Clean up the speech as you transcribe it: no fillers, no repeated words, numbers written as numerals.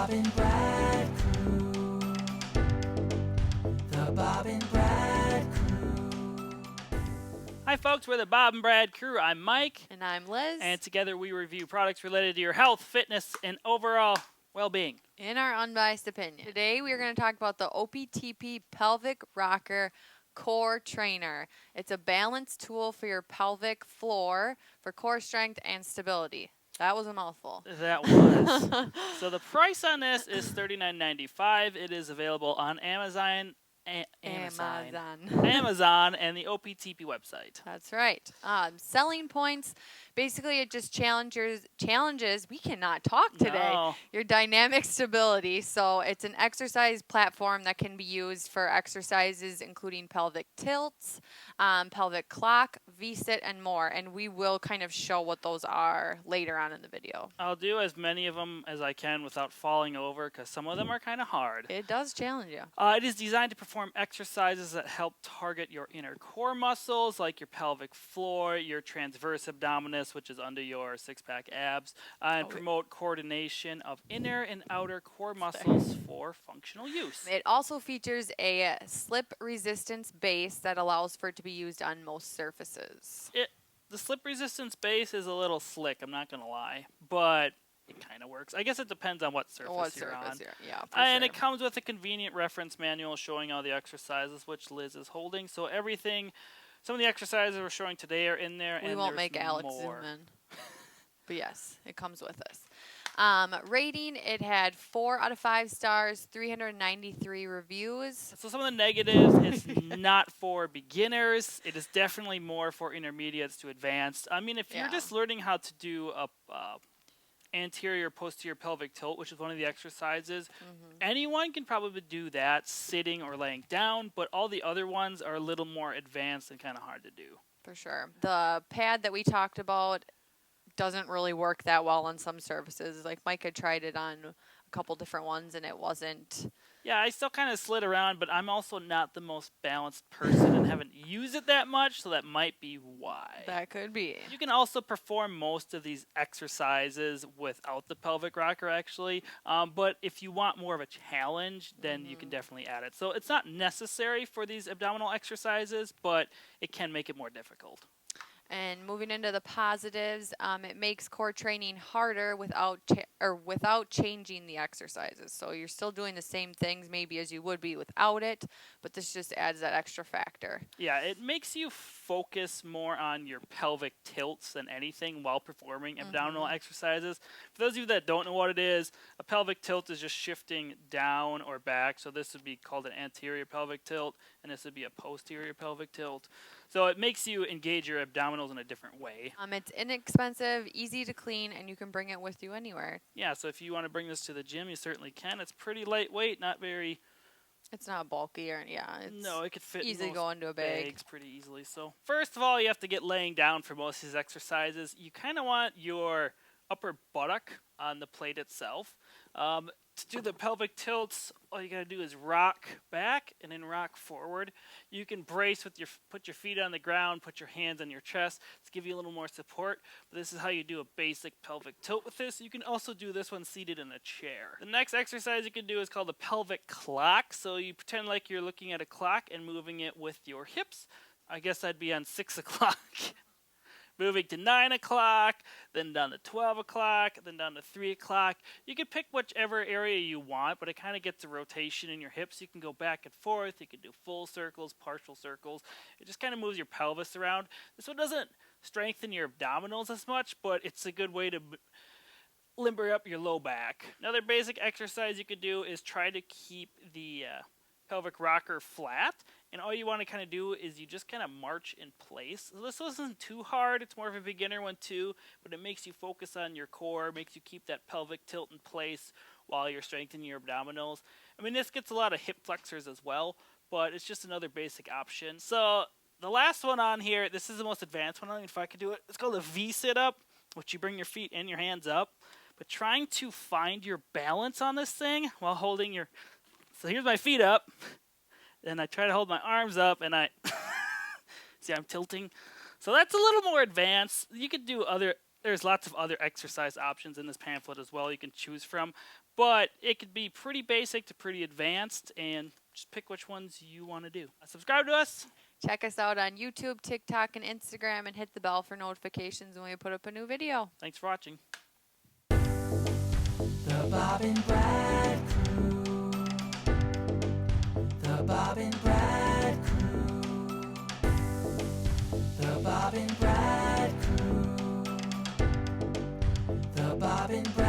Bob and Brad Crew. The Bob and Brad Crew. Hi folks, we're the Bob and Brad Crew. I'm Mike. And I'm Liz. And together we review products related to your health, fitness, and overall well-being. In our unbiased opinion. Today we are going to talk about the OPTP Pelvic Rocker Core Trainer. It's a balance tool for your pelvic floor for core strength and stability. That was a mouthful. That was. So the price on this is $39.95. It is available on Amazon and the OPTP website. That's right. Selling points. Basically, it just challenges. We cannot talk today. No. Your dynamic stability. So it's an exercise platform that can be used for exercises including pelvic tilts, pelvic clock, V-sit, and more. And we will kind of show what those are later on in the video. I'll do as many of them as I can without falling over because some of them are kind of hard. It does challenge you. It is designed to perform exercises that help target your inner core muscles like your pelvic floor, your transverse abdominis, which is under your six-pack abs, and promote coordination of inner and outer core muscles for functional use. It also features a slip resistance base that allows for it to be used on most surfaces. The slip resistance base is a little slick, I'm not going to lie, but it kind of works. I guess it depends on what surface you're on. Yeah, and it comes with a convenient reference manual showing all the exercises, which Liz is holding. So everything, some of the exercises we're showing today are in there. We and won't make Alex zoom in. But yes, it comes with us. Rating, it had 4 out of 5 stars, 393 reviews. So some of the negatives, it's not for beginners. It is definitely more for intermediates to advanced. I mean, if you're just learning how to do a anterior posterior pelvic tilt, which is one of the exercises, anyone can probably do that sitting or laying down, but all the other ones are a little more advanced and kind of hard to do. For sure. The pad that we talked about doesn't really work that well on some surfaces. Like Mike had tried it on a couple different ones and it wasn't. Yeah, I still kind of slid around, but I'm also not the most balanced person and haven't used it that much, so that might be why. That could be. You can also perform most of these exercises without the pelvic rocker, actually. But if you want more of a challenge, then you can definitely add it. So it's not necessary for these abdominal exercises, but it can make it more difficult. And moving into the positives, it makes core training harder without changing the exercises. So you're still doing the same things maybe as you would be without it, but this just adds that extra factor. Yeah, it makes you focus more on your pelvic tilts than anything while performing abdominal exercises. For those of you that don't know what it is, a pelvic tilt is just shifting down or back. So this would be called an anterior pelvic tilt, and this would be a posterior pelvic tilt. So it makes you engage your abdominals in a different way. It's inexpensive, easy to clean, and you can bring it with you anywhere. Yeah, so if you want to bring this to the gym, you certainly can. It's pretty lightweight, not very... It's not bulky or, no, it could fit easily in go into a bag. bags pretty easily. So first of all, you have to get laying down for most of these exercises. You kind of want your upper buttock on the plate itself. To do the pelvic tilts, all you got to do is rock back and then rock forward. You can brace with put your feet on the ground, put your hands on your chest to give you a little more support. But this is how you do a basic pelvic tilt with this. You can also do this one seated in a chair. The next exercise you can do is called the Pelvic Clock. So you pretend like you're looking at a clock and moving it with your hips. I guess I'd be on 6 o'clock. Moving to 9 o'clock, then down to 12 o'clock, then down to 3 o'clock. You can pick whichever area you want, but it kind of gets a rotation in your hips. You can go back and forth. You can do full circles, partial circles. It just kind of moves your pelvis around. This one doesn't strengthen your abdominals as much, but it's a good way to limber up your low back. Another basic exercise you could do is try to keep the pelvic rocker flat. And all you want to kind of do is you just kind of march in place. So this isn't too hard. It's more of a beginner one too, but it makes you focus on your core, makes you keep that pelvic tilt in place while you're strengthening your abdominals. I mean, this gets a lot of hip flexors as well, but it's just another basic option. So the last one on here, this is the most advanced one. I don't know if I could do it. It's called a V-sit up, which you bring your feet and your hands up. But trying to find your balance on this thing while holding your... So here's my feet up. Then I try to hold my arms up, and see, I'm tilting. So that's a little more advanced. You could do other There's lots of other exercise options in this pamphlet as well you can choose from, but it could be pretty basic to pretty advanced, and just pick which ones you want to do. Subscribe to us. Check us out on YouTube, TikTok, and Instagram, and hit the bell for notifications when we put up a new video. Thanks for watching. The Bob and Brad Crew. The Bob and Brad Crew. The Bob and Brad Crew. The Bob and Brad